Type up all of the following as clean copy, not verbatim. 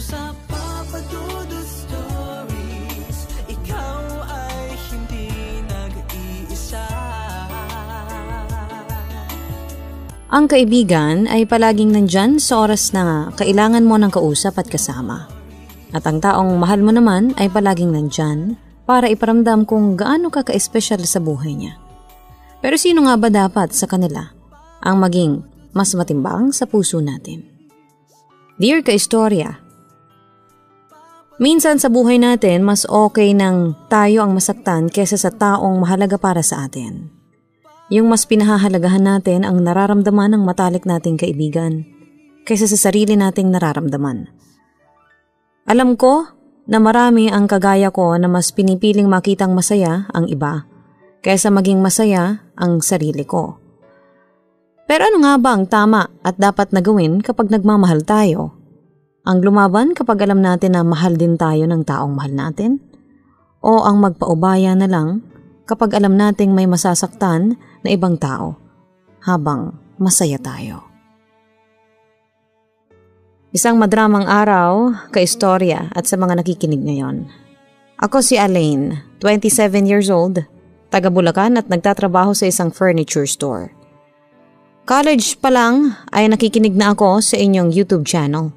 sa Papadudu Stories, ikaw ay hindi nag-iisa. Ang kaibigan ay palaging nandyan sa oras na kailangan mo ng kausap at kasama. At ang taong mahal mo naman ay palaging nandyan para iparamdam kung gaano ka ka-espesyal sa buhay niya. Pero sino nga ba dapat sa kanila ang maging mas matimbang sa puso natin? Dear Kaistorya, minsan sa buhay natin mas okay nang tayo ang masaktan kesa sa taong mahalaga para sa atin. Yung mas pinahahalagahan natin ang nararamdaman ng matalik nating kaibigan kaysa sa sarili nating nararamdaman. Alam ko na marami ang kagaya ko na mas pinipiling makitang masaya ang iba kaysa maging masaya ang sarili ko. Pero ano nga ba ang tama at dapat na gawin kapag nagmamahal tayo? Ang lumaban kapag alam natin na mahal din tayo ng taong mahal natin? O ang magpaubaya na lang kapag alam nating may masasaktan na ibang tao habang masaya tayo? Isang madramang araw, Kaistorya at sa mga nakikinig ngayon. Ako si Alaine, 27 years old, taga Bulacan at nagtatrabaho sa isang furniture store. College pa lang ay nakikinig na ako sa inyong YouTube channel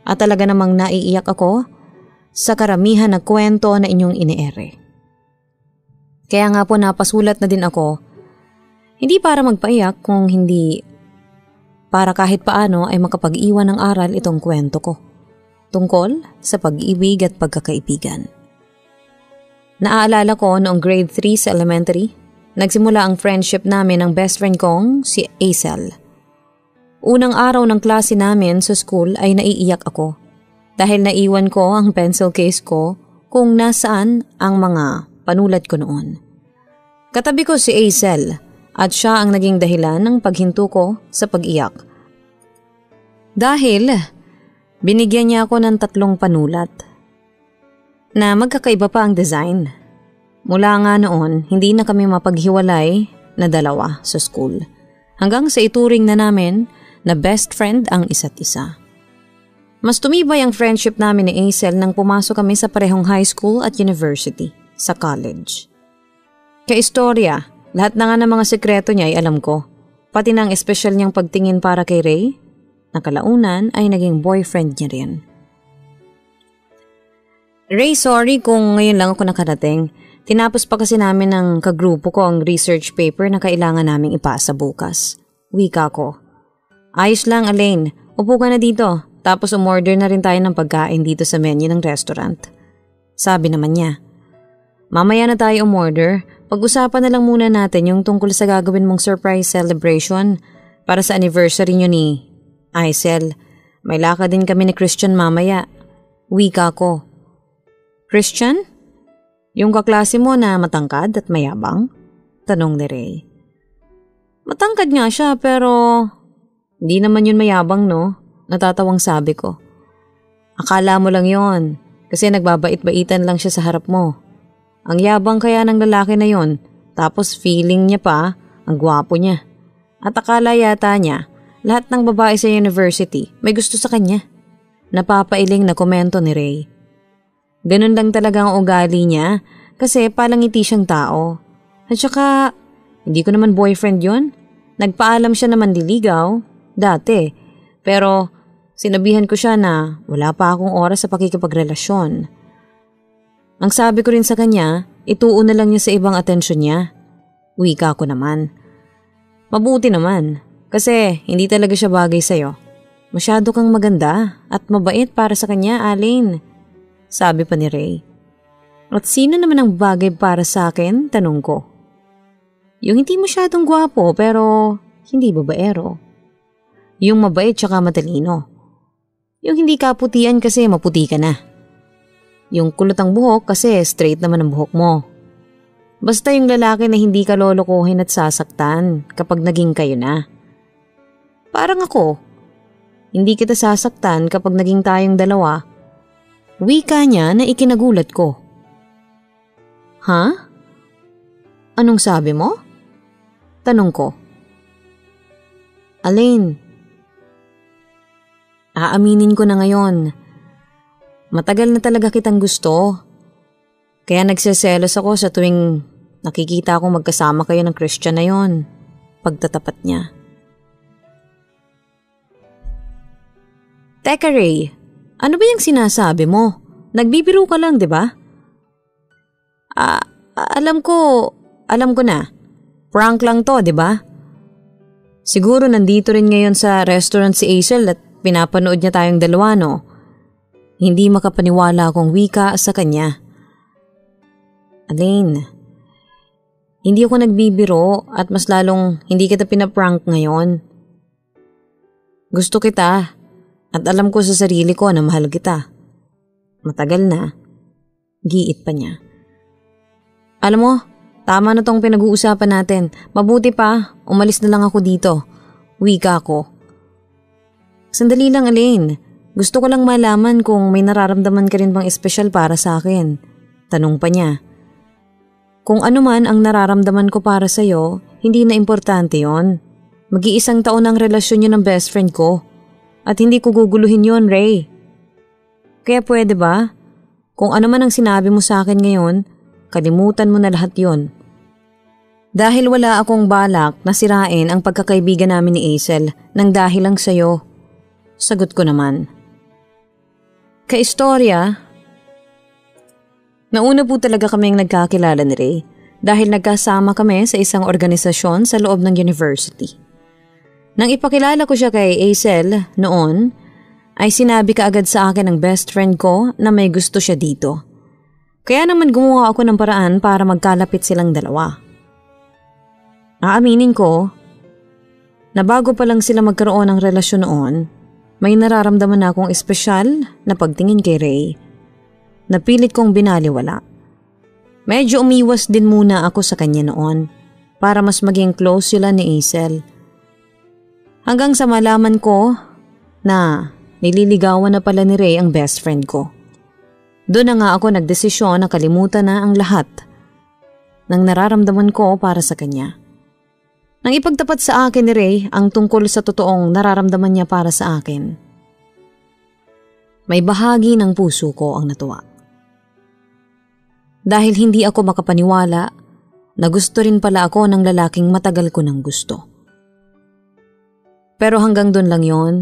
at talaga namang naiiyak ako sa karamihan na kwento na inyong iniere. Kaya nga po napasulat na din ako, hindi para magpaiyak kung hindi para kahit paano ay makapag-iwan ng aral itong kwento ko tungkol sa pag-ibig at pagkakaibigan. Naaalala ko noong grade 3 sa elementary, nagsimula ang friendship namin ng best friend kong si Aisel. Unang araw ng klase namin sa school ay naiiyak ako dahil naiwan ko ang pencil case ko kung nasaan ang mga panulat ko noon. Katabi ko si Aisel at siya ang naging dahilan ng paghinto ko sa pag-iyak. Dahil binigyan niya ako ng 3 panulat na magkakaiba pa ang design. Mula nga noon, hindi na kami mapaghiwalay na dalawa sa school hanggang sa ituring na namin na best friend ang isa't isa. Mas tumibay ang friendship namin ni Aisel nang pumasok kami sa parehong high school at university sa college. Kaistorya, lahat na nga ng mga sekreto niya ay alam ko, pati ng espesyal niyang pagtingin para kay Ray, na kalaunan ay naging boyfriend niya rin. Ray, sorry kung ngayon lang ako nakarating. Tinapos pa kasi namin ng kagrupo ko ang research paper na kailangan naming ipasa bukas. Wika ko. Ayos lang, Alaine. Upo ka na dito. Tapos umorder na rin tayo ng pagkain dito sa menu ng restaurant. Sabi naman niya. Mamaya na tayo umorder. Pag-usapan na lang muna natin yung tungkol sa gagawin mong surprise celebration para sa anniversary nyo ni Aisel. May lakad din kami ni Christian mamaya. Wika ko. Christian? Yung kaklase mo na matangkad at mayabang? Tanong ni Ray. Matangkad nga siya pero hindi naman yun mayabang, no? Natatawang sabi ko. Akala mo lang yon kasi nagbabait-baitan lang siya sa harap mo. Ang yabang kaya ng lalaki na yon, tapos feeling niya pa ang gwapo niya. At akala yata niya, lahat ng babae sa university may gusto sa kanya. Napapailing na komento ni Ray. Ganun lang talaga ang ugali niya kasi palangiti siyang tao. At saka, hindi ko naman boyfriend yon. Nagpaalam siya na manliligaw, dati. Pero sinabihan ko siya na wala pa akong oras sa pakikipagrelasyon. Ang sabi ko rin sa kanya, ituon na lang niya sa ibang atensyon niya. Wika ko naman. Mabuti naman, kasi hindi talaga siya bagay sa'yo. Masyado kang maganda at mabait para sa kanya, Alaine. Sabi pa ni Ray. At sino naman ang bagay para sa akin? Tanong ko. Yung hindi masyadong gwapo pero hindi babaero. Yung mabait tsaka matalino. Yung hindi kaputian kasi maputi ka na. Yung kulot ang buhok kasi straight naman ang buhok mo. Basta yung lalaki na hindi ka lolokohin at sasaktan kapag naging kayo na. Parang ako, hindi kita sasaktan kapag naging tayong dalawa. Wika niya na ikinagulat ko. Ha? Anong sabi mo? Tanong ko. Alaine, aaminin ko na ngayon. Matagal na talaga kitang gusto. Kaya nagseselos ako sa tuwing nakikita akong magkasama kayo ng Christian na yon. Pagtatapat niya. Teka Ray, ano ba yung sinasabi mo? Nagbibiro ka lang, di ba? Alam ko na. Prank lang to, di ba? Siguro nandito rin ngayon sa restaurant si Hazel at pinapanood niya tayong dalawa, no? Hindi makapaniwala akong wika sa kanya. Elaine, hindi ako nagbibiro at mas lalong hindi kita pinaprank ngayon. Gusto kita at alam ko sa sarili ko na mahal kita. Matagal na. Giit pa niya. Alam mo, tama na tong pinag-uusapan natin. Mabuti pa, umalis na lang ako dito. Wika ko. Sandali lang, Elaine. Gusto ko lang malaman kung may nararamdaman ka rin bang espesyal para sa akin. Tanong pa niya. Kung ano man ang nararamdaman ko para sa'yo, hindi na importante yon. Mag-iisang taon ang relasyon niyo ng best friend ko. At hindi ko guguluhin yon, Ray. Kaya pwede ba? Kung ano man ang sinabi mo sa akin ngayon, kalimutan mo na lahat yon. Dahil wala akong balak na sirain ang pagkakaibigan namin ni Hazel nang dahil lang sa'yo. Sagot ko naman. Kaistorya, nauna po talaga kaming nagkakilala ni Ray dahil nagkasama kami sa isang organisasyon sa loob ng university. Nang ipakilala ko siya kay Hazel noon, ay sinabi kaagad sa akin ng best friend ko na may gusto siya dito. Kaya naman gumawa ako ng paraan para magkalapit silang dalawa. Aaminin ko na bago pa lang sila magkaroon ng relasyon noon, may nararamdaman na akong espesyal na pagtingin kay Ray. Napilit kong binaliwala. Medyo umiwas din muna ako sa kanya noon para mas maging close sila ni Hazel. Hanggang sa malaman ko na nililigawan na pala ni Ray ang best friend ko. Doon na nga ako nagdesisyon na kalimutan na ang lahat ng nararamdaman ko para sa kanya. Nang ipagtapat sa akin ni Ray ang tungkol sa totoong nararamdaman niya para sa akin, may bahagi ng puso ko ang natuwa. Dahil hindi ako makapaniwala na gusto rin pala ako ng lalaking matagal ko ng gusto. Pero hanggang doon lang yon.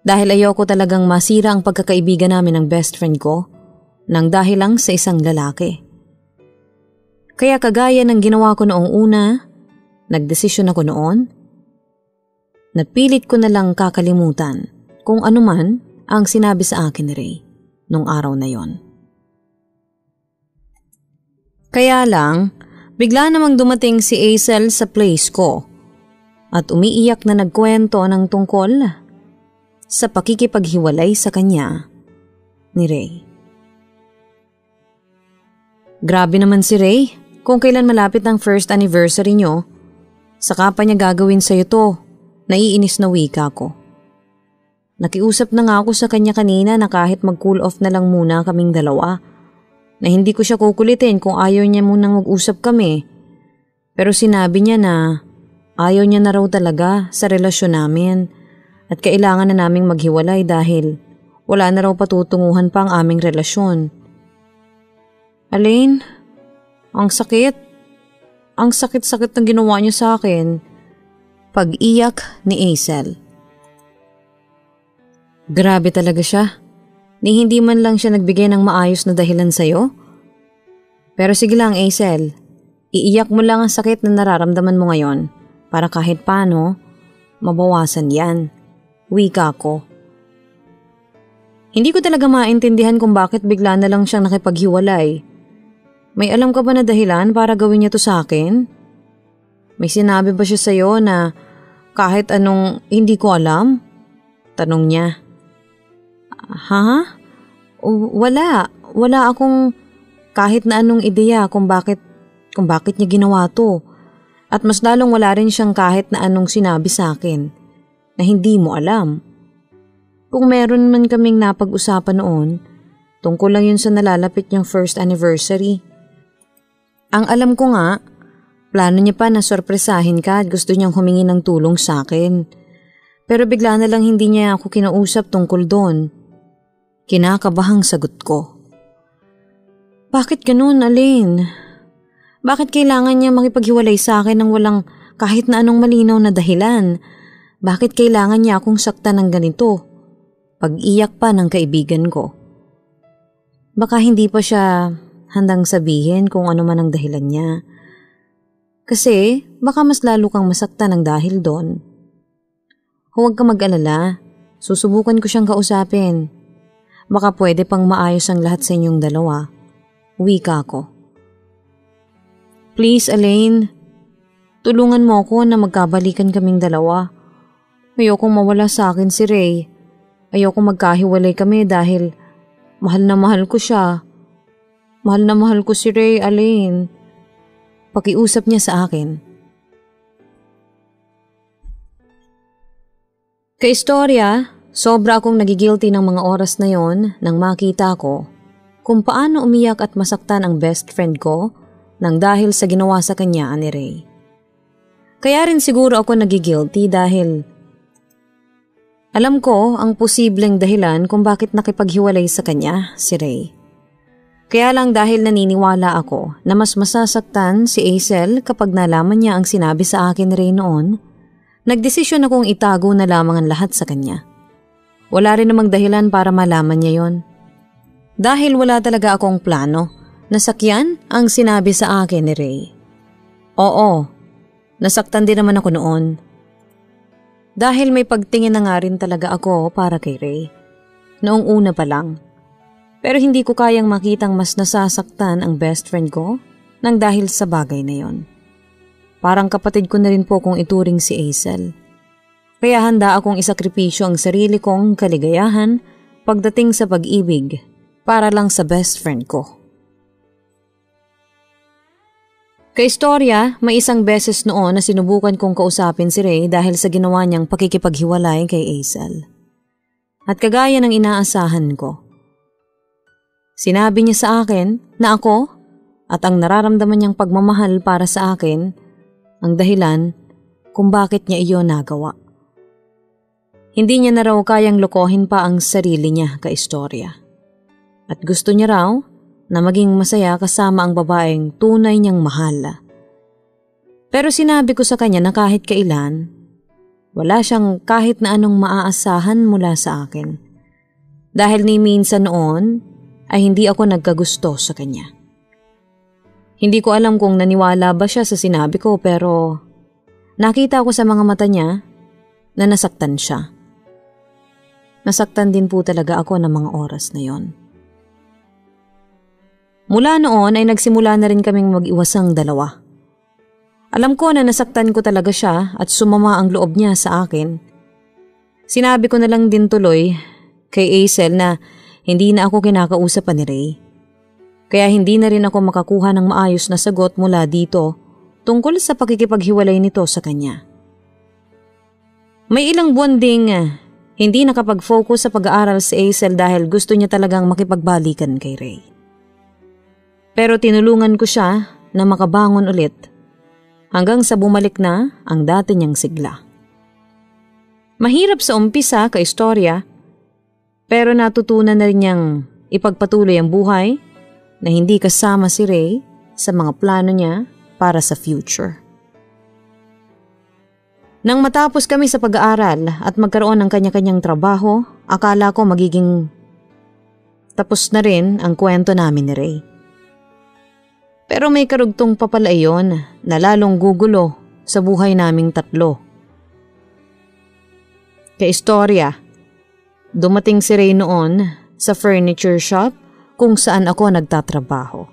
Dahil ayoko talagang masira ang pagkakaibigan namin ng best friend ko nang dahil lang sa isang lalaki. Kaya kagaya ng ginawa ko noong una, nagdesisyon ako noon, napilit ko na lang kakalimutan kung ano man ang sinabi sa akin ni Ray nung araw na yon. Kaya lang, bigla namang dumating si Hazel sa place ko at umiiyak na nagkwento ng tungkol sa pakikipaghiwalay sa kanya ni Ray. Grabe naman si Ray, kung kailan malapit ang first anniversary nyo, saka pa niya gagawin sa'yo to, naiinis na wika ko. Nakiusap na nga ako sa kanya kanina na kahit mag-cool off na lang muna kaming dalawa, na hindi ko siya kukulitin kung ayaw niya munang mag-usap kami. Pero sinabi niya na ayaw niya na raw talaga sa relasyon namin at kailangan na naming maghiwalay dahil wala na raw patutunguhan pa ang aming relasyon. Elaine, ang sakit. Ang sakit-sakit ng ginawa niyo sa akin. Pag-iyak ni Hazel. Grabe talaga siya. Ni hindi man lang siya nagbigay ng maayos na dahilan sa'yo. Pero sige lang Hazel, iiyak mo lang ang sakit na nararamdaman mo ngayon para kahit paano mabawasan yan. Wika ko. Hindi ko talaga maintindihan kung bakit bigla na lang siyang nakipaghiwalay. May alam ka ba na dahilan para gawin niya to sa akin? May sinabi ba siya sa'yo na kahit anong hindi ko alam? Tanong niya. Ha? Wala. Wala akong kahit na anong ideya kung bakit niya ginawa to. At mas lalong wala rin siyang kahit na anong sinabi sa akin na hindi mo alam. Kung meron man kaming napag-usapan noon, tungkol lang yun sa nalalapit niyang first anniversary. Ang alam ko nga, plano niya pa na sorpresahin ka at gusto niyang humingi ng tulong sa akin. Pero bigla na lang hindi niya ako kinausap tungkol doon. Kinakabahang sagot ko. Bakit ganun, Elaine? Bakit kailangan niya makipaghiwalay sa akin ng walang kahit na anong malinaw na dahilan? Bakit kailangan niya akong saktan ng ganito? Pag-iyak pa ng kaibigan ko. Baka hindi pa siya handang sabihin kung ano man ang dahilan niya. Kasi baka mas lalo kang masaktan ng dahil doon. Huwag ka mag-alala. Susubukan ko siyang kausapin. Baka pwede pang maayos ang lahat sa inyong dalawa. Wika ko. Please, Elaine. Tulungan mo ako na magkabalikan kaming dalawa. Ayokong mawala sa akin si Ray. Ayokong magkahiwalay kami dahil mahal na mahal ko siya. Mahal na mahal ko si Ray, Elaine. Pakiusap niya sa akin. Kaistorya, sobra akong nagigilty ng mga oras na yon nang makita ko kung paano umiyak at masaktan ang best friend ko nang dahil sa ginawa sa kanya ni Ray. Kaya rin siguro ako nagigilty dahil alam ko ang posibleng dahilan kung bakit nakipaghiwalay sa kanya si Ray. Kaya lang dahil naniniwala ako na mas masasaktan si Hazel kapag nalaman niya ang sinabi sa akin ni Ray noon, nagdesisyon akong itago na lamang ang lahat sa kanya. Wala rin namang dahilan para malaman niya yon. Dahil wala talaga akong plano na sakyan ang sinabi sa akin ni Ray. Oo, nasaktan din naman ako noon. Dahil may pagtingin na nga rin talaga ako para kay Ray. Noong una pa lang. Pero hindi ko kayang makitang mas nasasaktan ang best friend ko nang dahil sa bagay na yon. Parang kapatid ko na rin po kung ituring si Hazel. Kaya handa akong isakripisyo ang sarili kong kaligayahan pagdating sa pag-ibig para lang sa best friend ko. Kaistorya, may isang beses noon na sinubukan kong kausapin si Ray dahil sa ginawa niyang pakikipaghiwalay kay Hazel. At kagaya ng inaasahan ko. Sinabi niya sa akin na ako at ang nararamdaman niyang pagmamahal para sa akin ang dahilan kung bakit niya iyon nagawa. Hindi niya na raw kayang lokohin pa ang sarili niya, kaistorya. At gusto niya raw na maging masaya kasama ang babaeng tunay niyang mahal. Pero sinabi ko sa kanya na kahit kailan, wala siyang kahit na anong maaasahan mula sa akin. Dahil ni minsan noon ay hindi ako nagkagusto sa kanya. Hindi ko alam kung naniwala ba siya sa sinabi ko pero nakita ko sa mga mata niya na nasaktan siya. Nasaktan din po talaga ako ng mga oras na yon. Mula noon ay nagsimula na rin kaming mag-iwasang dalawa. Alam ko na nasaktan ko talaga siya at sumama ang loob niya sa akin. Sinabi ko na lang din tuloy kay Hazel na hindi na ako kinakausap ni Ray. Kaya hindi na rin ako makakuha ng maayos na sagot mula dito tungkol sa pakikipaghiwalay nito sa kanya. May ilang buwan ding hindi nakapag-focus sa pag-aaral si Hazel dahil gusto niya talagang makipagbalikan kay Ray. Pero tinulungan ko siya na makabangon ulit hanggang sa bumalik na ang dati niyang sigla. Mahirap sa umpisa kaistorya pero natutunan na rin niyang ipagpatuloy ang buhay na hindi kasama si Ray sa mga plano niya para sa future. Nang matapos kami sa pag-aaral at magkaroon ng kanya-kanyang trabaho, akala ko magiging tapos na rin ang kwento namin ni Ray. Pero may karugtong pa pala iyon na lalong gugulo sa buhay naming tatlo. Kaistorya, dumating si Ray noon sa furniture shop kung saan ako nagtatrabaho.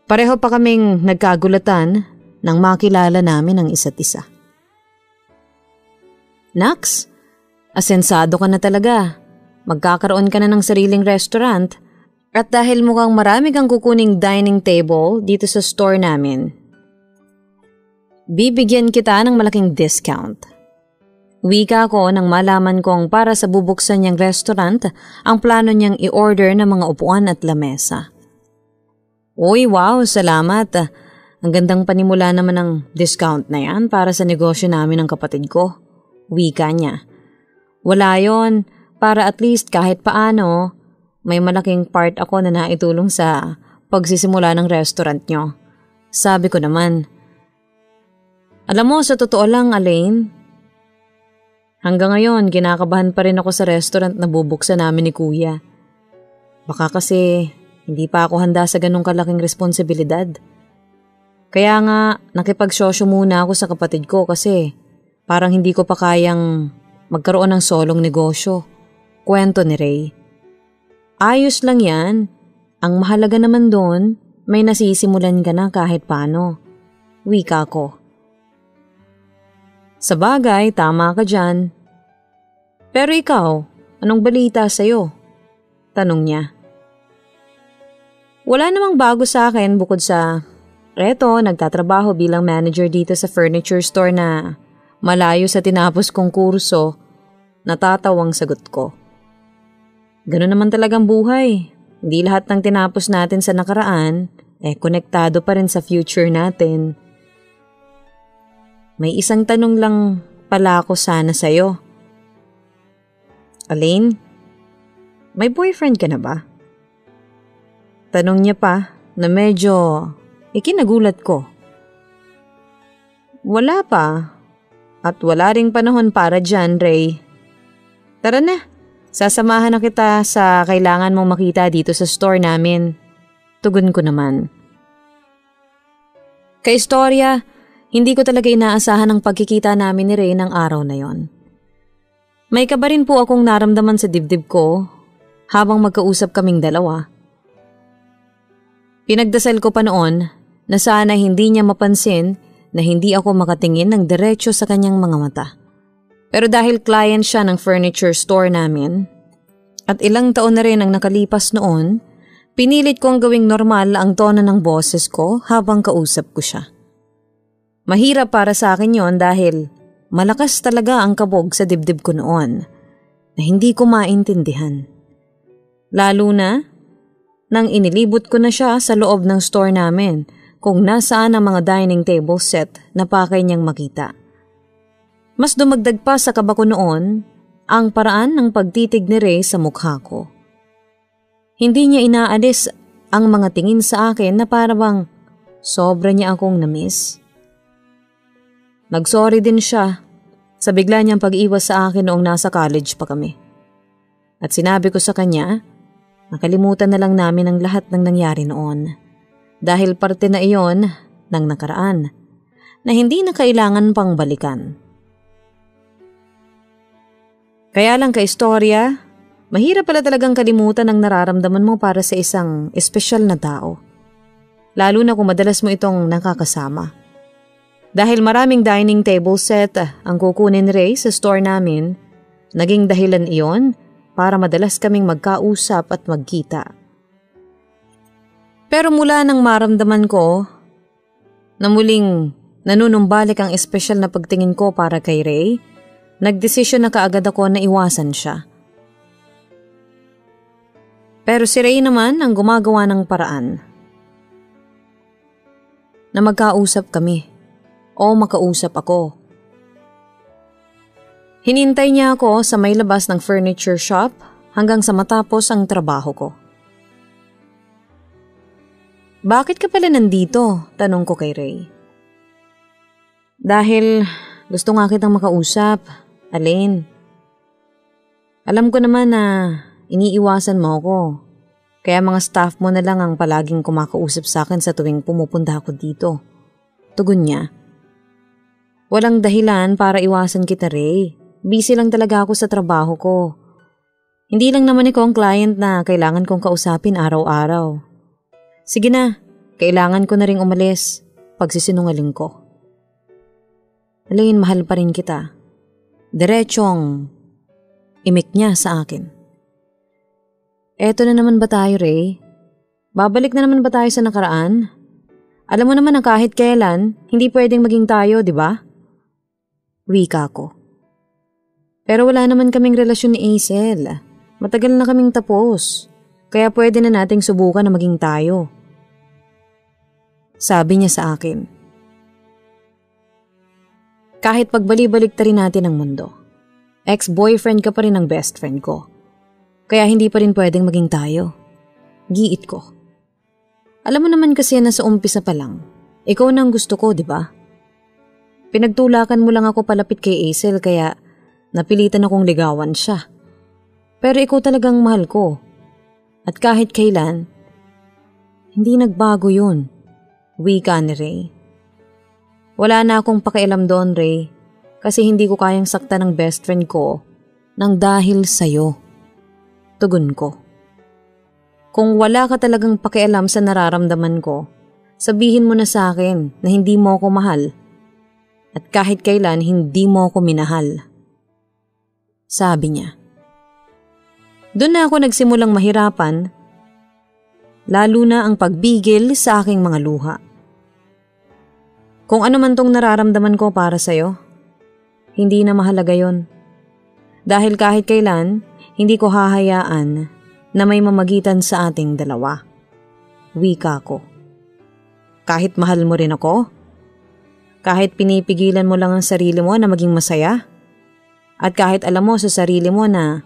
Pareho pa kaming nagkagulatan nang makilala namin ang isa't isa. Nax, asensado ka na talaga. Magkakaroon ka na ng sariling restaurant. At dahil mukhang marami kang kukuning dining table dito sa store namin, bibigyan kita ng malaking discount. Wika ko nang malaman kong para sa bubuksan niyang restaurant, ang plano niyang i-order ng mga upuan at lamesa. Uy, wow, salamat. Ang gandang panimula naman ng discount na yan para sa negosyo namin ng kapatid ko. Wika niya. Wala yon, para at least kahit paano may malaking part ako na naitulong sa pagsisimula ng restaurant nyo. Sabi ko naman. Alam mo, sa totoo lang, Elaine, hanggang ngayon kinakabahan pa rin ako sa restaurant na bubuksan namin ni Kuya. Baka kasi hindi pa ako handa sa ganong kalaking responsibilidad. Kaya nga nakipagsosyo muna ako sa kapatid ko kasi parang hindi ko pa kayang magkaroon ng solong negosyo. Kwento ni Ray. Ayos lang yan. Ang mahalaga naman doon, may nasisimulan ka na kahit paano. Wika ko. Sa bagay, tama ka dyan. Pero ikaw, anong balita sa'yo? Tanong niya. Wala namang bago sa akin bukod sa, eto, nagtatrabaho bilang manager dito sa furniture store na malayo sa tinapos kong kurso. Natatawang sagot ko. Ganun naman talagang buhay. Hindi lahat ng tinapos natin sa nakaraan, konektado pa rin sa future natin. May isang tanong lang pala ako sana sa'yo. Elaine, may boyfriend ka na ba? Tanong niya pa na medyo ikinagulat ko. Wala pa. At wala ring panahon para dyan, Ray. Tara na. Sasamahan na kita sa kailangan mong makita dito sa store namin. Tugon ko naman. Kaistorya, hindi ko talaga inaasahan ang pagkikita namin ni Ray ng araw na yon. May kaba rin po akong naramdaman sa dibdib ko habang magkausap kaming dalawa. Pinagdasal ko pa noon na sana hindi niya mapansin na hindi ako makatingin ng diretso sa kanyang mga mata. Pero dahil client siya ng furniture store namin at ilang taon na rin ang nakalipas noon, pinilit kong gawing normal ang tono ng boses ko habang kausap ko siya. Mahirap para sa akin yon dahil malakas talaga ang kabog sa dibdib ko noon na hindi ko maintindihan. Lalo na nang inilibot ko na siya sa loob ng store namin kung nasaan ang mga dining table set na pakay niyang makita. Mas dumagdag pa sa kaba ko noon ang paraan ng pagtitig ni Ray sa mukha ko. Hindi niya inaalis ang mga tingin sa akin na parang sobra niya akong namiss. Nagsorry din siya sa bigla niyang pag-iwas sa akin noong nasa college pa kami. At sinabi ko sa kanya, nakalimutan na lang namin ang lahat ng nangyari noon dahil parte na iyon ng nakaraan na hindi na kailangan pang balikan. Kaya lang kaistorya, mahirap pala talagang kalimutan ang nararamdaman mo para sa isang espesyal na tao. Lalo na kung madalas mo itong nakakasama. Dahil maraming dining table set ang kukunin Ray sa store namin, naging dahilan iyon para madalas kaming magkausap at magkita. Pero mula nang maramdaman ko na muling nanunumbalik ang espesyal na pagtingin ko para kay Ray, nagdesisyon na kaagad ako na iwasan siya. Pero si Ray naman ang gumagawa ng paraan na magkausap kami o makausap ako. Hinintay niya ako sa may labas ng furniture shop hanggang sa matapos ang trabaho ko. Bakit ka pala nandito? Tanong ko kay Ray. Dahil gusto nga kitang makausap, Elaine. Alam ko naman na iniiwasan mo ako. Kaya mga staff mo na lang ang palaging kumakausap sa akin sa tuwing pumupunta ako dito. Tugon niya. Walang dahilan para iwasan kita, Ray. Busy lang talaga ako sa trabaho ko. Hindi lang naman ikaw ang client na kailangan kong kausapin araw-araw. Sige na, kailangan ko na ring umalis. Pagsisinungaling ko. Elaine, mahal pa rin kita. Diretsong imik niya sa akin. Eto na naman ba tayo, Ray? Babalik na naman ba tayo sa nakaraan? Alam mo naman na kahit kailan, hindi pwedeng maging tayo, di ba? Wika ko. Pero wala naman kaming relasyon ni Hazel. Matagal na kaming tapos. Kaya pwede na nating subukan na maging tayo. Sabi niya sa akin. Kahit pagbali-balik ta rin natin ang mundo, ex-boyfriend ka pa rin ang best friend ko. Kaya hindi pa rin pwedeng maging tayo. Giit ko. Alam mo naman kasi na sa umpisa pa lang, ikaw na ang gusto ko, di ba? Pinagtulakan mo lang ako palapit kay Aisel kaya napilitan akong ligawan siya. Pero ikaw talagang mahal ko. At kahit kailan, hindi nagbago yun. Wika ni Ray. Wala na akong pakialam doon, Ray, kasi hindi ko kayang sakta ng best friend ko nang dahil sa'yo. Tugon ko. Kung wala ka talagang pakialam sa nararamdaman ko, sabihin mo na sa akin na hindi mo ako mahal at kahit kailan hindi mo ako minahal. Sabi niya. Doon na ako nagsimulang mahirapan, lalo na ang pagbigil sa aking mga luha. Kung ano man tong nararamdaman ko para sa'yo, hindi na mahalaga yon. Dahil kahit kailan, hindi ko hahayaan na may mamagitan sa ating dalawa. Wika ko. Kahit mahal mo rin ako? Kahit pinipigilan mo lang ang sarili mo na maging masaya? At kahit alam mo sa sarili mo na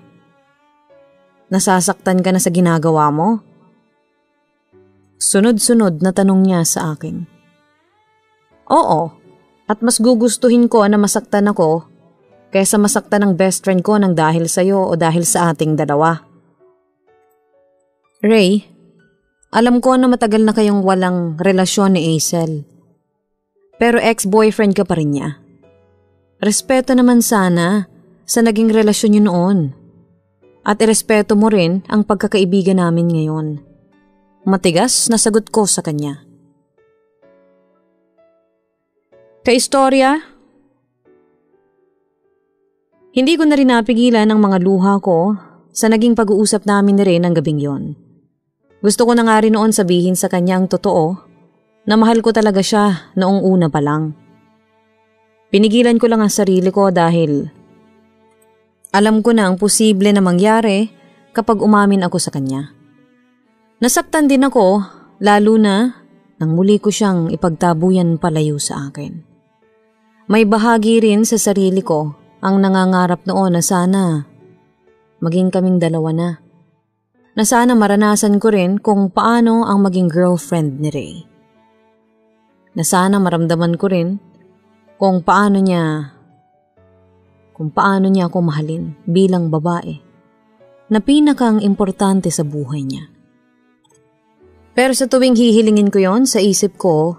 nasasaktan ka na sa ginagawa mo? Sunod-sunod na tanong niya sa akin. Oo, at mas gugustuhin ko na masaktan ako kaysa masaktan ng best friend ko nang dahil sa'yo o dahil sa ating dalawa. Ray, alam ko na matagal na kayong walang relasyon ni Aisel. Pero ex-boyfriend ka pa rin niya. Respeto naman sana sa naging relasyon niyo noon. At irespeto mo rin ang pagkakaibigan namin ngayon. Matigas na sagot ko sa kanya. Kaistorya, hindi ko na rin napigilan ang mga luha ko sa naging pag-uusap namin ni Ray ng gabing yon. Gusto ko na nga rin noon sabihin sa kanya ang totoo na mahal ko talaga siya noong una pa lang. Pinigilan ko lang ang sarili ko dahil alam ko na ang posible na mangyari kapag umamin ako sa kanya. Nasaktan din ako, lalo na nang muli ko siyang ipagtabuyan palayo sa akin. May bahagi rin sa sarili ko ang nangangarap noon na sana maging kaming dalawa na. Na sana maranasan ko rin kung paano ang maging girlfriend ni Ray. Na sana maramdaman ko rin kung paano niya ako mahalin bilang babae na pinakang importante sa buhay niya. Pero sa tuwing hihilingin ko yon sa isip ko,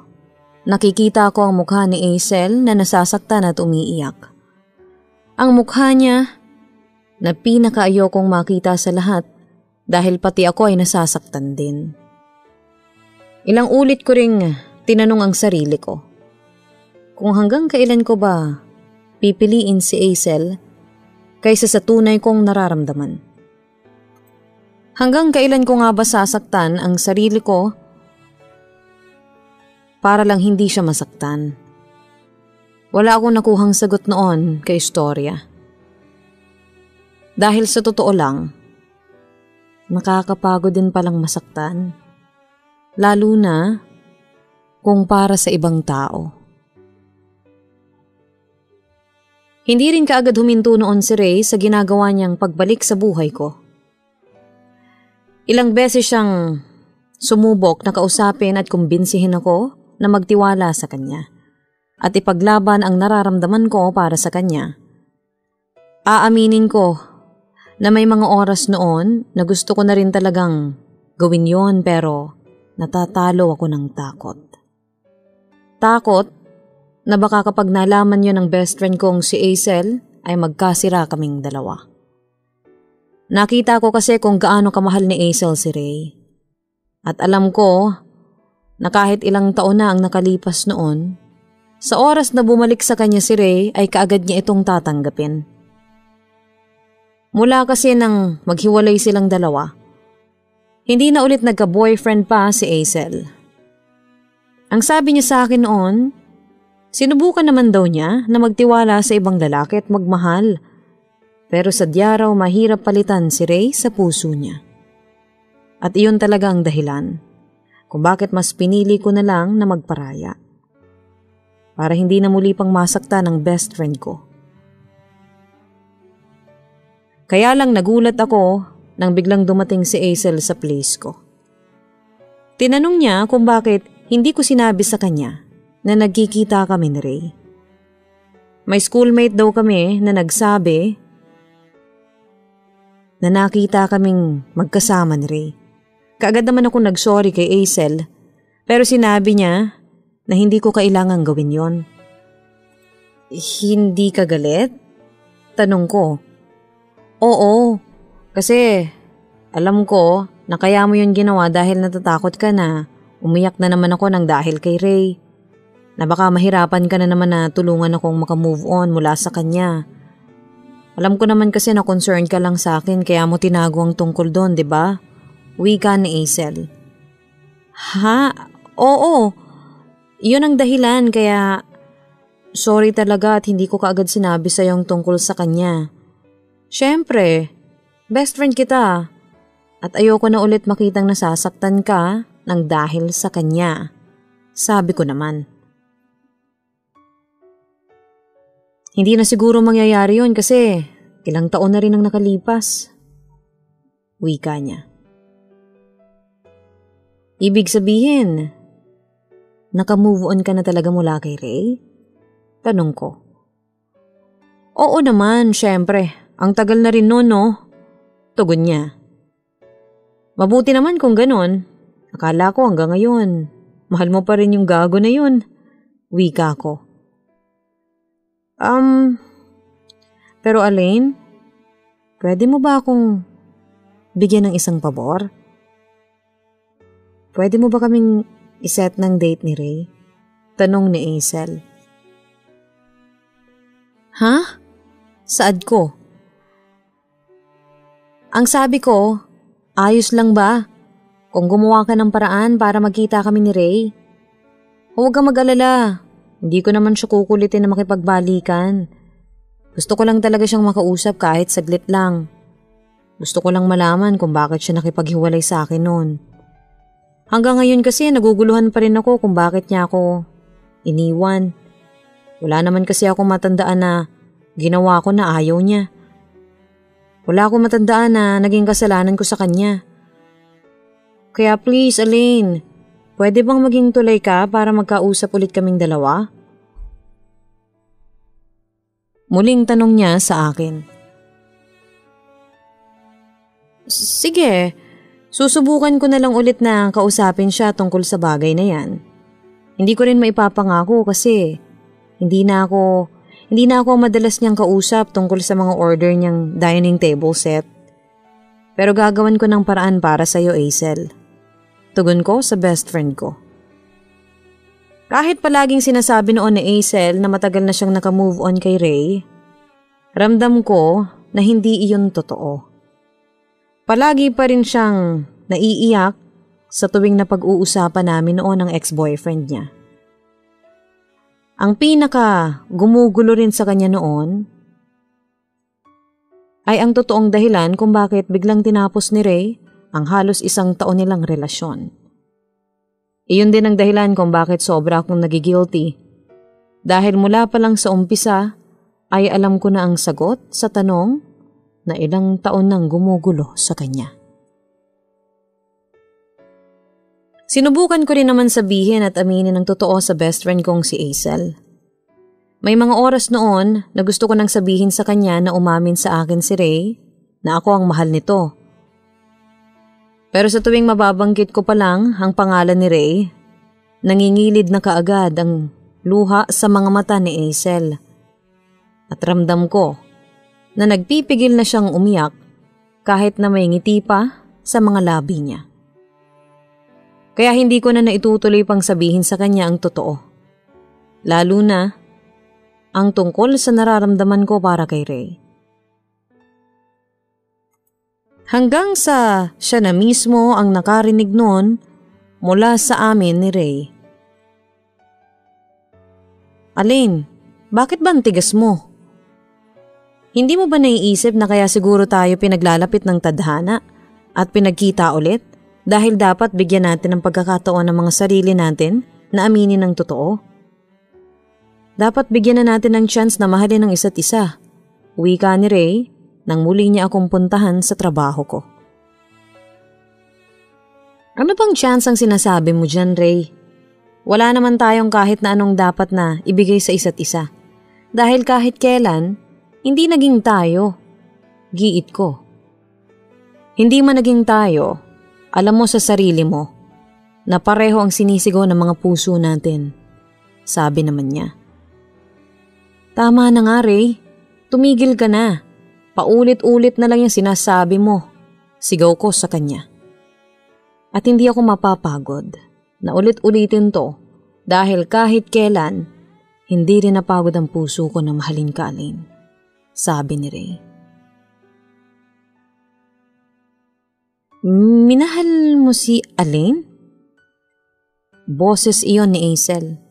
nakikita ko ang mukha ni Aisel na nasasaktan at umiiyak. Ang mukha niya na pinakaayokong makita sa lahat dahil pati ako ay nasasaktan din. Ilang ulit ko ring tinanong ang sarili ko kung hanggang kailan ko ba pipiliin si Aisel kaysa sa tunay kong nararamdaman. Hanggang kailan ko nga ba sasaktan ang sarili ko para lang hindi siya masaktan? Wala akong nakuhang sagot noon kay istorya. Dahil sa totoo lang, nakakapagod din palang masaktan. Lalo na kung para sa ibang tao. Hindi rin kaagad huminto noon si Ray sa ginagawa niyang pagbalik sa buhay ko. Ilang beses siyang sumubok na kausapin at kumbinsihin ako na magtiwala sa kanya at ipaglaban ang nararamdaman ko para sa kanya. Aaminin ko na may mga oras noon na gusto ko na rin talagang gawin yon pero natatalo ako ng takot. Takot na baka kapag nalaman yon ng best friend kong si Aisel ay magkasira kaming dalawa. Nakita ko kasi kung gaano kamahal ni Aisel si Ray. At alam ko na kahit ilang taon na ang nakalipas noon, sa oras na bumalik sa kanya si Ray ay kaagad niya itong tatanggapin. Mula kasi nang maghiwalay silang dalawa, hindi na ulit nagka-boyfriend pa si Aisel. Ang sabi niya sa akin noon, sinubukan naman daw niya na magtiwala sa ibang lalaki at magmahal. Pero sadya raw mahirap palitan si Ray sa puso niya. At iyon talaga ang dahilan kung bakit mas pinili ko na lang na magparaya. Para hindi na muli pang masaktan ang best friend ko. Kaya lang nagulat ako nang biglang dumating si Hazel sa place ko. Tinanong niya kung bakit hindi ko sinabi sa kanya na nagkikita kami ni Ray. May schoolmate daw kami na nagsabi na nakita kaming magkasama ni Ray. Kaagad naman ako nag-sorry kay Hazel pero sinabi niya na hindi ko kailangang gawin yon. Hindi ka galit? Tanong ko. Oo, kasi alam ko na kaya mo yun ginawa dahil natatakot ka na umiyak na naman ako ng dahil kay Ray. Na baka mahirapan ka na naman na tulungan akong makamove on mula sa kanya. Alam ko naman kasi na concerned ka lang sa akin kaya mo tinago ang tungkol doon, di ba? Wika ni Hazel. Ha? Oo. Yun ang dahilan kaya sorry talaga at hindi ko kaagad sinabi sa yung tungkol sa kanya. Siyempre, best friend kita at ayoko na ulit makitang nasasaktan ka ng dahil sa kanya. Sabi ko naman. Hindi na siguro mangyayari yun kasi ilang taon na rin ang nakalipas. Wika niya. Ibig sabihin, naka-move on ka na talaga mula kay Ray? Tanong ko. Oo naman, syempre. Ang tagal na rin noon, no? Tugon niya. Mabuti naman kung ganon. Akala ko hanggang ngayon, mahal mo pa rin yung gago na yun. Wika ko. Pero Alain, pwede mo ba akong bigyan ng isang pabor? Pwede mo ba kaming iset ng date ni Ray? Tanong ni Hazel. Ha? Saad ko? Ang sabi ko, ayos lang ba? Kung gumawa ka ng paraan para magkita kami ni Ray. Huwag kang mag-alala. Hindi ko naman siya kukulitin na makipagbalikan. Gusto ko lang talaga siyang makausap kahit saglit lang. Gusto ko lang malaman kung bakit siya nakipaghiwalay sa akin noon. Hanggang ngayon kasi naguguluhan pa rin ako kung bakit niya ako iniwan. Wala naman kasi ako matandaan na ginawa ko na ayaw niya. Wala akong matandaan na naging kasalanan ko sa kanya. Kaya please, Alain, pwede bang maging tulay ka para magkausap ulit kaming dalawa? Muling tanong niya sa akin. Sige, susubukan ko na lang ulit na kausapin siya tungkol sa bagay na yan. Hindi ko rin maipapangako kasi hindi na ako madalas niyang kausap tungkol sa mga order niyang dining table set. Pero gagawan ko ng paraan para sa'yo, Hazel. Tugon ko sa best friend ko. Kahit palaging sinasabi noon ni Hazel na matagal na siyang nakamove on kay Ray, ramdam ko na hindi iyon totoo. Palagi pa rin siyang naiiyak sa tuwing napag-uusapan namin noon ng ex-boyfriend niya. Ang pinaka gumugulo rin sa kanya noon ay ang totoong dahilan kung bakit biglang tinapos ni Ray ang halos 1 taon nilang relasyon. Iyon din ang dahilan kung bakit sobra akong nagigilty. Dahil mula pa lang sa umpisa ay alam ko na ang sagot sa tanong na ilang taon nang gumugulo sa kanya. Sinubukan ko rin naman sabihin at aminin ang totoo sa best friend kong si Hazel. May mga oras noon na gusto ko nang sabihin sa kanya na umamin sa akin si Ray na ako ang mahal nito. Pero sa tuwing mababanggit ko pa lang ang pangalan ni Ray, nangingilid na kaagad ang luha sa mga mata ni Hazel. At ramdam ko na nagpipigil na siyang umiyak kahit na may ngiti pa sa mga labi niya. Kaya hindi ko na naitutuloy pang sabihin sa kanya ang totoo. Lalo na ang tungkol sa nararamdaman ko para kay Ray. Hanggang sa siya na mismo ang nakarinig noon mula sa amin ni Ray. Alain, bakit ba ang tigas mo? Hindi mo ba naiisip na kaya siguro tayo pinaglalapit ng tadhana at pinagkita ulit dahil dapat bigyan natin ng pagkakataon ng mga sarili natin na aminin ng totoo? Dapat bigyan na natin ng chance na mahalin ang isa't isa. Wika ni Ray nang muli niya akong puntahan sa trabaho ko. Ano bang chance ang sinasabi mo dyan, Ray? Wala naman tayong kahit na anong dapat na ibigay sa isa't isa. Dahil kahit kailan, hindi naging tayo. Giit ko. Hindi man naging tayo, alam mo sa sarili mo na pareho ang sinisigaw ng mga puso natin. Sabi naman niya. Tama na nga, Ray. Tumigil ka na. Paulit-ulit na lang yung sinasabi mo. Sigaw ko sa kanya. At hindi ako mapapagod na ulit-ulitin to dahil kahit kailan, hindi rin napagod ang puso ko na mahalin ka, Alain. Sabi ni Ray. Minahal mo si Alain? Boses iyon ni Hazel.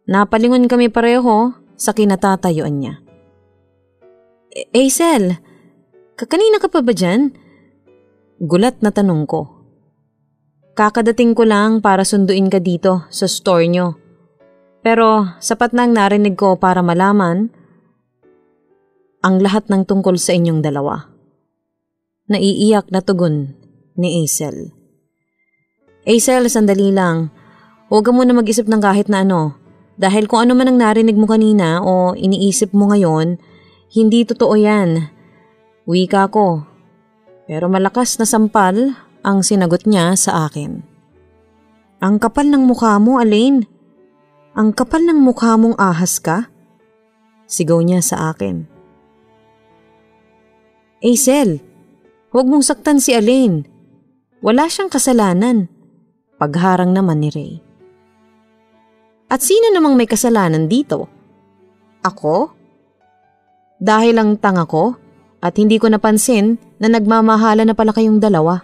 Napalingon kami pareho sa kinatatayuan niya. Hazel, kanina ka pa ba dyan? Gulat na tanong ko. Kakadating ko lang para sunduin ka dito sa store nyo. Pero sapat na ang narinig ko para malaman ang lahat ng tungkol sa inyong dalawa. Naiiyak na tugon ni Hazel. Hazel, sandali lang. Huwag ka muna mag-isip ng kahit na ano. Dahil kung ano man ang narinig mo kanina o iniisip mo ngayon, hindi totoo yan. Wika ko. Pero malakas na sampal ang sinagot niya sa akin. Ang kapal ng mukha mo, Alain. Ang kapal ng mukha mong ahas ka? Sigaw niya sa akin. Hazel, huwag mong saktan si Alain. Wala siyang kasalanan. Pagharang naman ni Ray. At sino namang may kasalanan dito? Ako? Dahil lang tanga ko at hindi ko napansin na nagmamahala na pala kayong dalawa.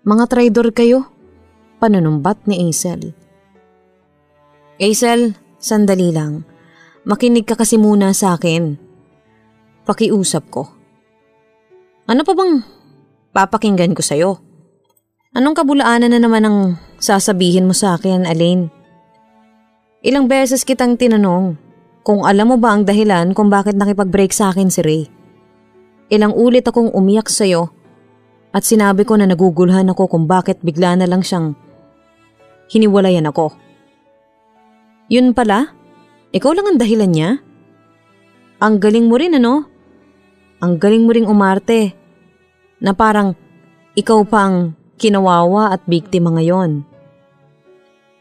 Mga traidor kayo, panunumbat ni Hazel. Hazel, sandali lang. Makinig ka kasi muna sa akin. Pakiusap ko. Ano pa bang papakinggan ko sa'yo? Anong kabulaanan na naman ang sasabihin mo sa akin, Alain? Ilang beses kitang tinanong kung alam mo ba ang dahilan kung bakit nakipag-break sa akin si Ray. Ilang ulit akong umiyak sa'yo at sinabi ko na naguguluhan ako kung bakit bigla na lang siyang hiniwalayan ako. Yun pala, ikaw lang ang dahilan niya? Ang galing mo rin, ano? Ang galing mo ring umarte na parang ikaw pa ang kinawawa at biktima ngayon.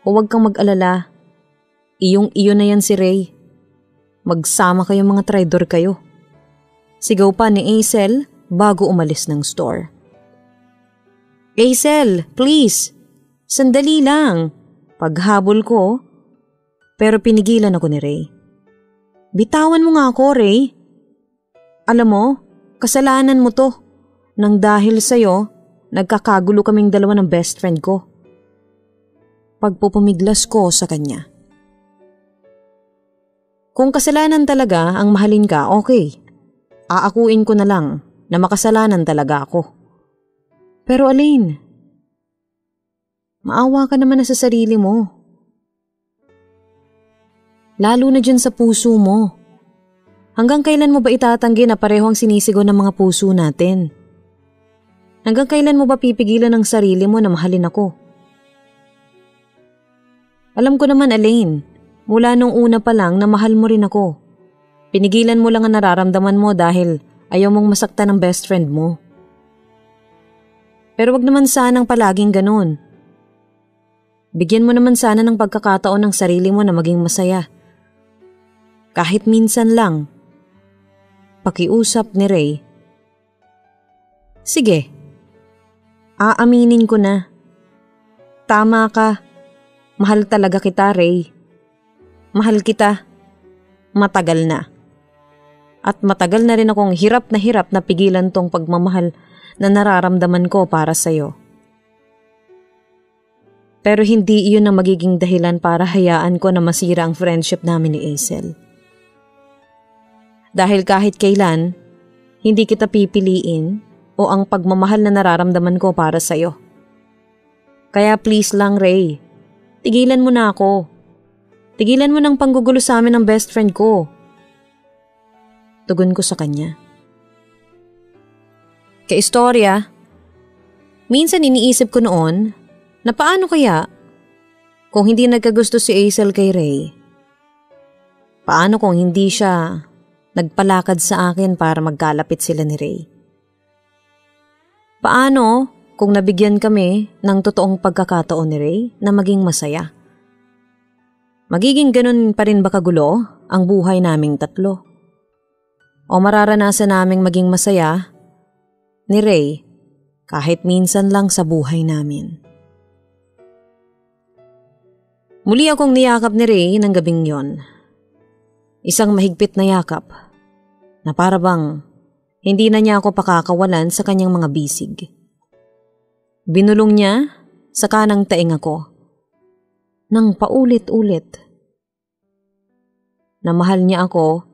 Huwag kang mag-alala. Iyong-iyo na yan si Ray. Magsama kayong mga traidor kayo. Sigaw pa ni Hazel bago umalis ng store. Hazel, please. Sandali lang. Paghabol ko, pero pinigilan ako ni Ray. Bitawan mo nga ako, Ray. Alam mo, kasalanan mo to. Nang dahil sa'yo, nagkakagulo kaming dalawa ng best friend ko. Pagpupumiglas ko sa kanya. Kung kasalanan talaga ang mahalin ka, okay. Aakuin ko na lang na makasalanan talaga ako. Pero Alain, maawa ka naman na sa sarili mo. Lalo na dyan sa puso mo. Hanggang kailan mo ba itatanggi na pareho ang sinisigaw ng mga puso natin? Hanggang kailan mo ba pipigilan ang sarili mo na mahalin ako? Alam ko naman, Alain, mula nung una pa lang na mahal mo rin ako. Pinigilan mo lang ang nararamdaman mo dahil ayaw mong masaktan ng best friend mo. Pero wag naman sanang palaging ganun. Bigyan mo naman sana ng pagkakataon ng sarili mo na maging masaya. Kahit minsan lang. Pakiusap ni Ray. Sige. Aaminin ko na. Tama ka. Mahal talaga kita, Ray. Mahal kita. Matagal na. At matagal na rin akong hirap na pigilan tong pagmamahal na nararamdaman ko para sa'yo. Pero hindi iyon ang magiging dahilan para hayaan ko na masira ang friendship namin ni Hazel. Dahil kahit kailan, hindi kita pipiliin o ang pagmamahal na nararamdaman ko para sa'yo. Kaya please lang, Ray, tigilan mo na ako. Tigilan mo ng panggugulo sa amin ng best friend ko. Tugon ko sa kanya. Kaistorya, Minsan iniisip ko noon na paano kaya kung hindi nagkagusto si Hazel kay Ray? Paano kung hindi siya nagpalakad sa akin para magkalapit sila ni Ray? Paano kung nabigyan kami ng totoong pagkakataon ni Ray na maging masaya? Magiging ganun pa rin ba kagulo ang buhay naming tatlo? O mararanasan naming maging masaya ni Ray kahit minsan lang sa buhay namin? Muli akong niyakap ni Ray ng gabing yon. Isang mahigpit na yakap na para bang hindi na niya ako pakakawalan sa kanyang mga bisig. Binulong niya sa kanang taing ako nang paulit-ulit na mahal niya ako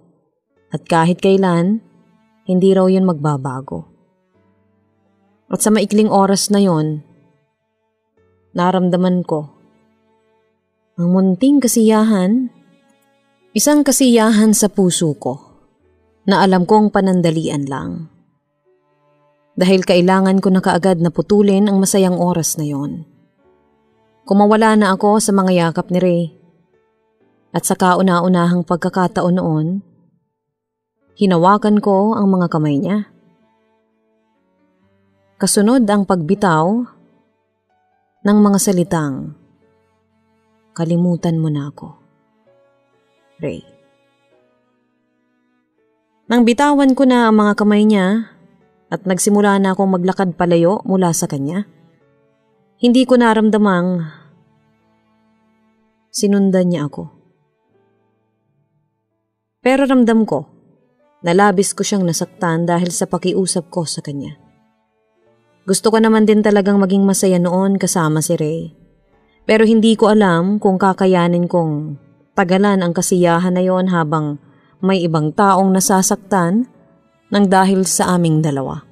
at kahit kailan hindi raw yun magbabago. At sa maikling oras na yon, naramdaman ko ang munting kasiyahan, isang kasiyahan sa puso ko na alam kong panandalian lang. Dahil kailangan ko na kaagad na putulin ang masayang oras na yon. Kumawala na ako sa mga yakap ni Ray. At sa kauna-unahang pagkakataon noon, hinawakan ko ang mga kamay niya. Kasunod ang pagbitaw ng mga salitang, "Kalimutan mo na ako, Ray." Nang bitawan ko na ang mga kamay niya at nagsimula na akong maglakad palayo mula sa kanya, hindi ko naramdamang sinundan niya ako. Pero ramdam ko na labis ko siyang nasaktan dahil sa pakiusap ko sa kanya. Gusto ko naman din talagang maging masaya noon kasama si Ray. Pero hindi ko alam kung kakayanin kong tagalan ang kasiyahan na yon habang may ibang taong nasasaktan ng dahil sa aming dalawa.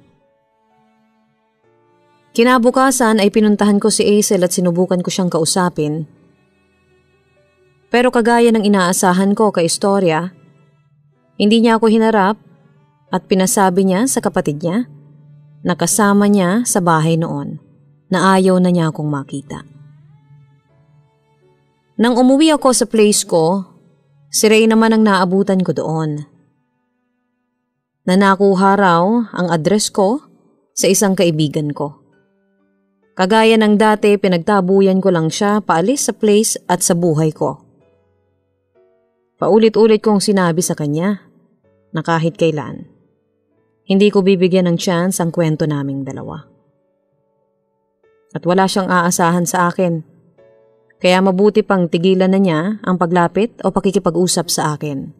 Kinabukasan ay pinuntahan ko si Hazel at sinubukan ko siyang kausapin. Pero kagaya ng inaasahan ko kay istorya, hindi niya ako hinarap at pinasabi niya sa kapatid niya na kasama niya sa bahay noon na ayaw na niya akong makita. Nang umuwi ako sa place ko, si Ray naman ang naabutan ko doon. Na nakuha raw ang address ko sa isang kaibigan ko. Kagaya ng dati, pinagtabuyan ko lang siya paalis sa place at sa buhay ko. Paulit-ulit kong sinabi sa kanya na kahit kailan, hindi ko bibigyan ng chance ang kwento naming dalawa. At wala siyang aasahan sa akin, kaya mabuti pang tigilan na niya ang paglapit o pakikipag-usap sa akin.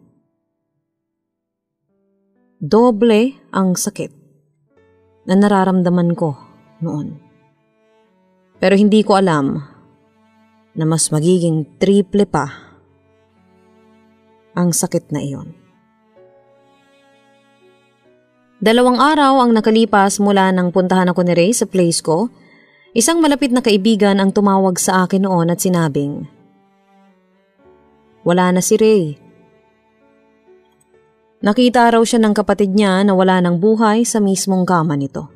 Doble ang sakit na nararamdaman ko noon. Pero hindi ko alam na mas magiging triple pa ang sakit na iyon. 2 araw ang nakalipas mula nang puntahan ako ni Ray sa place ko. Isang malapit na kaibigan ang tumawag sa akin noon at sinabing, wala na si Ray. Nakita raw siya ng kapatid niya na wala ng buhay sa mismong kama nito.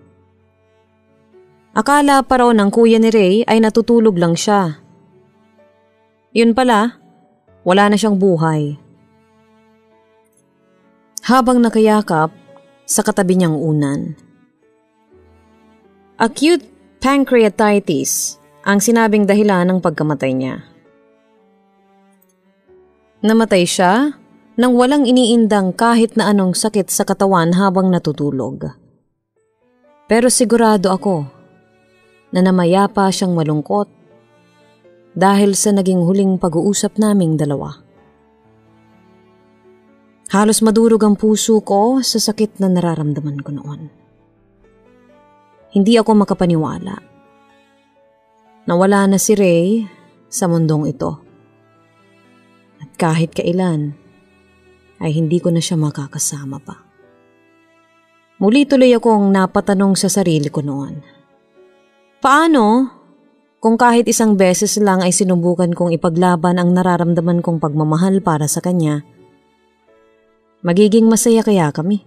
Akala pa raw ng kuya ni Ray ay natutulog lang siya. Yun pala, wala na siyang buhay. Habang nakayakap sa katabi niyang unan. Acute pancreatitis ang sinabing dahilan ng pagkamatay niya. Namatay siya nang walang iniindang kahit na anong sakit sa katawan habang natutulog. Pero sigurado ako na namayapa siyang malungkot dahil sa naging huling pag-uusap naming dalawa. Halos madurog ang puso ko sa sakit na nararamdaman ko noon. Hindi ako makapaniwala na wala na si Ray sa mundong ito. At kahit kailan ay hindi ko na siya makakasama pa. Muli tuloy akong napatanong sa sarili ko noon. Paano kung kahit isang beses lang ay sinubukan kong ipaglaban ang nararamdaman kong pagmamahal para sa kanya? Magiging masaya kaya kami?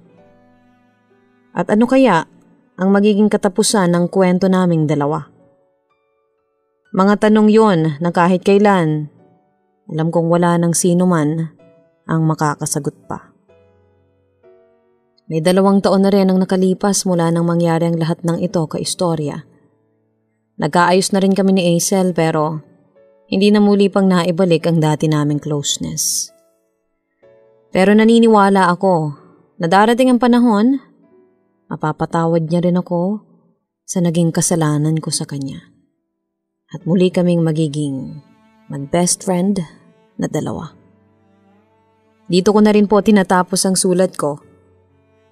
At ano kaya ang magiging katapusan ng kwento naming dalawa? Mga tanong yon na kahit kailan, alam kong wala ng sino man ang makakasagot pa. May 2 taon na rin ang nakalipas mula nang mangyari ang lahat ng ito kaistorya. Nagkaayos na rin kami ni Hazel pero hindi na muli pang naibalik ang dati naming closeness. Pero naniniwala ako na darating ang panahon, mapapatawad niya rin ako sa naging kasalanan ko sa kanya. At muli kaming magiging mag-best friend na 2. Dito ko na rin po tinatapos ang sulat ko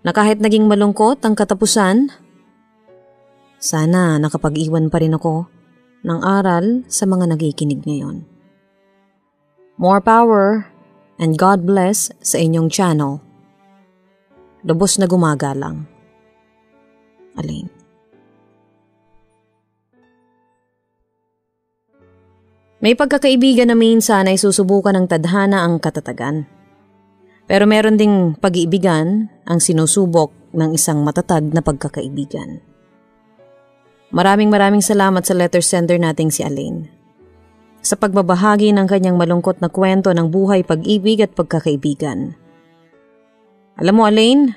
na kahit naging malungkot ang katapusan, sana nakapag-iwan pa rin ako ng aral sa mga nakikinig ngayon. More power and God bless sa inyong channel. Lubos na gumagalang. Alain. May pagkakaibigan na minsan ay susubukan ng tadhana ang katatagan. Pero meron ding pag-iibigan ang sinusubok ng isang matatag na pagkakaibigan. Maraming salamat sa letter sender nating si Alain. Sa pagbabahagi ng kanyang malungkot na kwento ng buhay, pag-ibig at pagkakaibigan. Alam mo, Alain,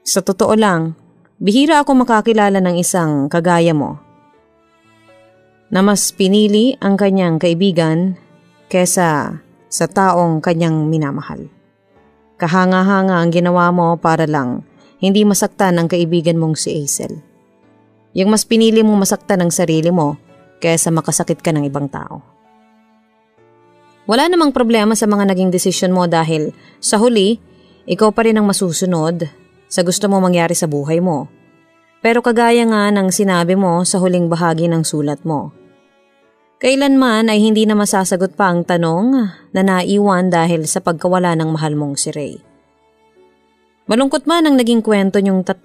sa totoo lang, bihira ako makakilala ng isang kagaya mo na mas pinili ang kanyang kaibigan kesa sa taong kanyang minamahal. Kahanga-hanga ang ginawa mo para lang hindi masaktan ang kaibigan mong si Hazel. Yung mas pinili mong masaktan ang sarili mo kaysa makasakit ka ng ibang tao. Wala namang problema sa mga naging desisyon mo dahil sa huli, ikaw pa rin ang masusunod sa gusto mo mangyari sa buhay mo. Pero kagaya nga ng sinabi mo sa huling bahagi ng sulat mo, kailanman ay hindi na masasagot pa ang tanong na naiwan dahil sa pagkawala ng mahal mong si Ray. Malungkot man ang naging kwento niyong 3,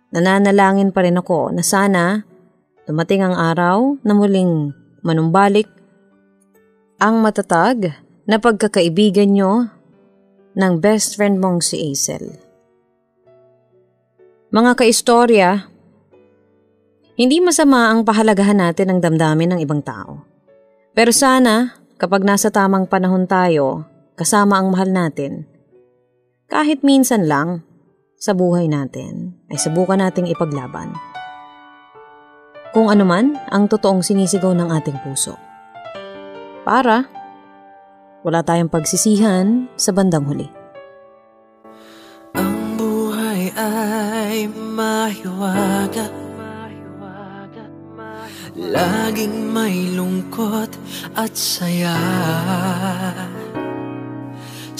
nananalangin pa rin ako na sana dumating ang araw na muling manumbalik ang matatag na pagkakaibigan niyo ng best friend mong si Hazel. Mga kaistorya, hindi masama ang pahalagahan natin ng damdamin ng ibang tao. Pero sana kapag nasa tamang panahon tayo, kasama ang mahal natin, kahit minsan lang sa buhay natin ay subukan nating ipaglaban. Kung ano man ang totoong sinisigaw ng ating puso. Para wala tayong pagsisihan sa bandang huli. Ang buhay ay mahiwaga, laging may lungkot at saya.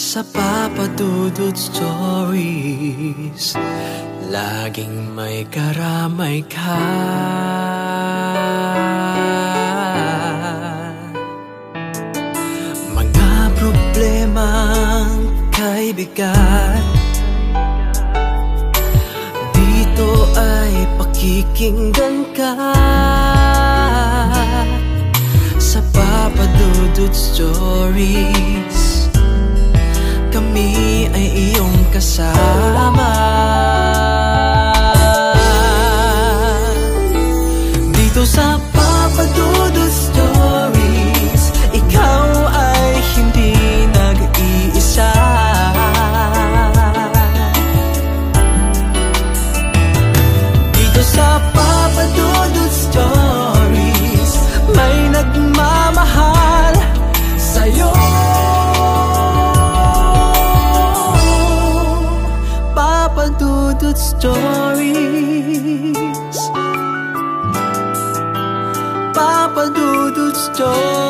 Sa Papa Dudut Stories, laging may karamay ka. Mga problemang kay bigat, dito ay pakikinggan ka. Sa Papa Dudut Stories, kami ay iyong kasama. Dito sa Papa Dudut Stories, ikaw ay hindi nag-iisa. Dito sa Papa Dudut Stories, may nagmamahal sa'yo. Papa Dudut Stories, Papa Dudut Stories.